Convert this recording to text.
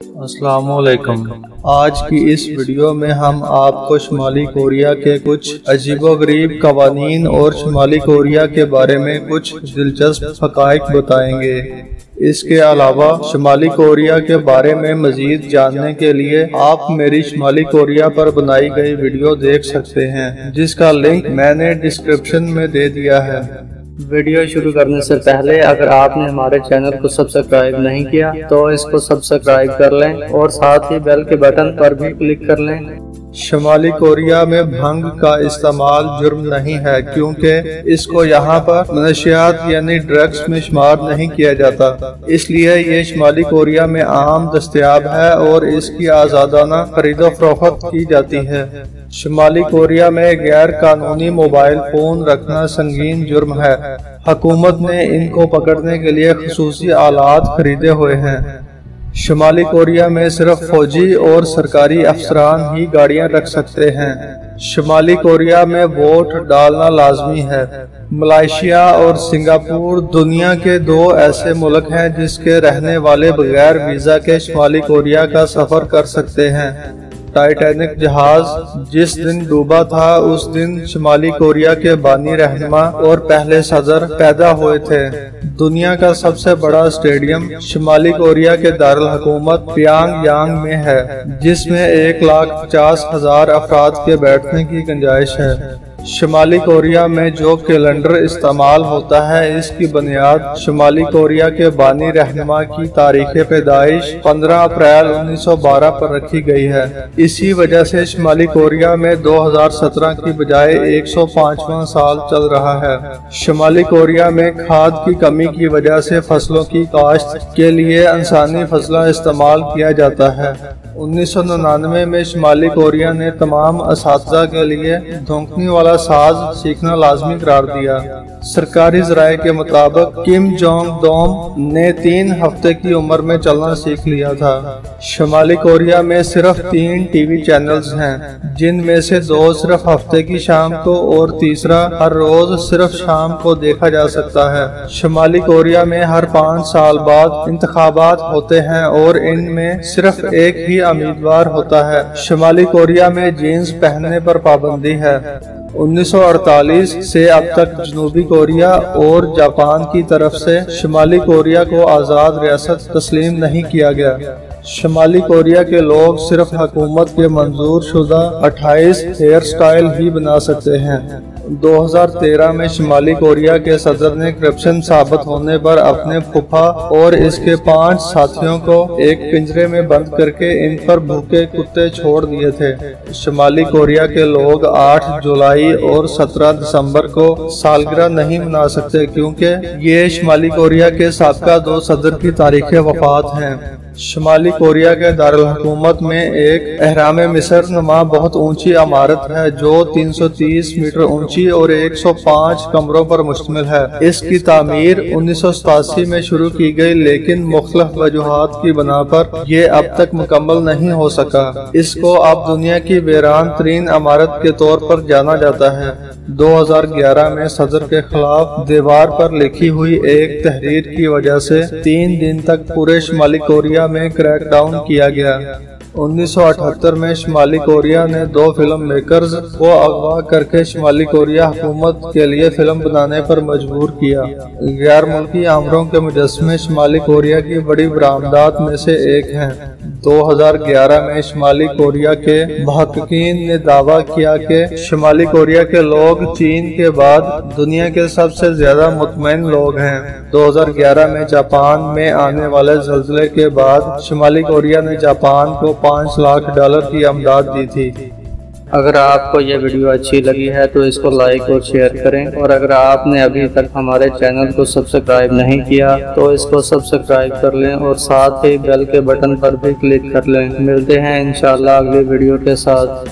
السلام علیکم۔ آج کی اس ویڈیو میں ہم آپ کو شمالی کوریا کے کچھ عجیب و غریب قوانین اور شمالی کوریا کے بارے میں کچھ دلچسپ حقائق بتائیں گے۔ اس کے علاوہ شمالی کوریا کے بارے میں مزید جاننے کے لیے آپ میری شمالی کوریا پر بنائی گئی ویڈیو دیکھ سکتے ہیں، جس کا لنک میں نے ڈسکرپشن میں دے دیا ہے۔ ویڈیو شروع کرنے سے پہلے اگر آپ نے ہمارے چینل کو سبسکرائب نہیں کیا تو اس کو سبسکرائب کر لیں اور ساتھ ہی بیل کے بٹن پر بھی کلک کر لیں۔ شمالی کوریا میں بھنگ کا استعمال جرم نہیں ہے، کیونکہ اس کو یہاں پر منشیات یعنی ڈرگز میں شمار نہیں کیا جاتا، اس لیے یہ شمالی کوریا میں عام دستیاب ہے اور اس کی آزادانہ خرید و فروخت کی جاتی ہے۔ شمالی کوریا میں غیر قانونی موبائل فون رکھنا سنگین جرم ہے۔ حکومت نے ان کو پکڑنے کے لیے خصوصی آلات خریدے ہوئے ہیں۔ شمالی کوریا میں صرف فوجی اور سرکاری افسران ہی گاڑیاں رکھ سکتے ہیں۔ شمالی کوریا میں ووٹ ڈالنا لازمی ہے۔ ملائیشیا اور سنگاپور دنیا کے دو ایسے ملک ہیں جس کے رہنے والے بغیر ویزا کے شمالی کوریا کا سفر کر سکتے ہیں۔ ٹائٹینک جہاز جس دن ڈوبا تھا اس دن شمالی کوریا کے بانی رہنما اور پہلے صدر پیدا ہوئے تھے۔ دنیا کا سب سے بڑا اسٹیڈیم شمالی کوریا کے دارالحکومت پیانگ یانگ میں ہے، جس میں 1,50,000 افراد کے بیٹھنے کی گنجائش ہے۔ شمالی کوریا میں جو کیلنڈر استعمال ہوتا ہے اس کی بنیاد شمالی کوریا کے بانی رہنما کی تاریخ پیدائش 15 اپریل 1912 پر رکھی گئی ہے۔ اسی وجہ سے شمالی کوریا میں 2017 کی بجائے 105واں سال چل رہا ہے۔ شمالی کوریا میں کھاد کی کمی کی وجہ سے فصلوں کی کاشت کے لیے انسانی فضلہ استعمال کیا جاتا ہے۔ 1999 میں شمالی کوریا نے تمام اساتذہ کے لیے دھونکنی والا ساز سیکھنا لازمی قرار دیا۔ سرکاری ذرائع کے مطابق کم جونگ دوم نے 3 ہفتے کی عمر میں چلنا سیکھ لیا تھا۔ شمالی کوریا میں صرف 3 ٹی وی چینلز ہیں، جن میں سے 2 صرف ہفتے کی شام کو اور تیسرا ہر روز صرف شام کو دیکھا جا سکتا ہے۔ شمالی کوریا میں ہر 5 سال بعد انتخابات ہوتے ہیں اور ان میں صرف ایک ہی امیدوار ہوتا ہے۔ شمالی کوریا میں جینز پہننے پر پابندی ہے۔ 1948 سے اب تک جنوبی کوریا اور جاپان کی طرف سے شمالی کوریا کو آزاد ریاست تسلیم نہیں کیا گیا۔ شمالی کوریا کے لوگ صرف حکومت کے منظور شدہ 28 ہیئر سٹائل ہی بنا سکتے ہیں۔ 2013 میں شمالی کوریا کے صدر نے کرپشن ثابت ہونے پر اپنے پھوپھا اور اس کے 5 ساتھیوں کو ایک پنجرے میں بند کر کے ان پر بھوکے کتے چھوڑ دیے تھے۔ شمالی کوریا کے لوگ 8 جولائی اور 17 دسمبر کو سالگرہ نہیں منا سکتے، کیونکہ یہ شمالی کوریا کے سابقہ 2 صدر کی تاریخ وفات ہیں۔ شمالی کوریا کے دارالحکومت میں ایک اہرام مصر نما بہت اونچی عمارت ہے جو 330 میٹر اونچی اور 105 کمروں پر مشتمل ہے۔ اس کی تعمیر 1987 میں شروع کی گئی، لیکن مختلف وجوہات کی بنا پر یہ اب تک مکمل نہیں ہو سکا۔ اس کو اب دنیا کی ویران ترین عمارت کے طور پر جانا جاتا ہے۔ 2011 میں صدر کے خلاف دیوار پر لکھی ہوئی ایک تحریر کی وجہ سے 3 دن تک پورے شمالی کوریا میں کریک ڈاؤن کیا گیا۔ 1978 میں شمالی کوریا نے 2 فلم میکرز کو اغوا کر کے شمالی کوریا حکومت کے لیے فلم بنانے پر مجبور کیا۔ غیر ملکی آمروں کے مجسمے شمالی کوریا کی بڑی برآمدات میں سے ایک ہیں۔ 2011 میں شمالی کوریا کے محققین نے دعویٰ کیا کہ شمالی کوریا کے لوگ چین کے بعد دنیا کے سب سے زیادہ مطمئن لوگ ہیں۔ 2011 میں جاپان میں آنے والے زلزلے کے بعد شمالی کوریا نے جاپان کو $5 لاکھ کی امداد دی تھی۔ اگر آپ کو یہ ویڈیو اچھی لگی ہے تو اس کو لائک اور شیئر کریں، اور اگر آپ نے ابھی تک ہمارے چینل کو سبسکرائب نہیں کیا تو اس کو سبسکرائب کر لیں اور ساتھ ہی بیل کے بٹن پر بھی کلک کر لیں۔ ملتے ہیں انشاءاللہ اگلی ویڈیو کے ساتھ۔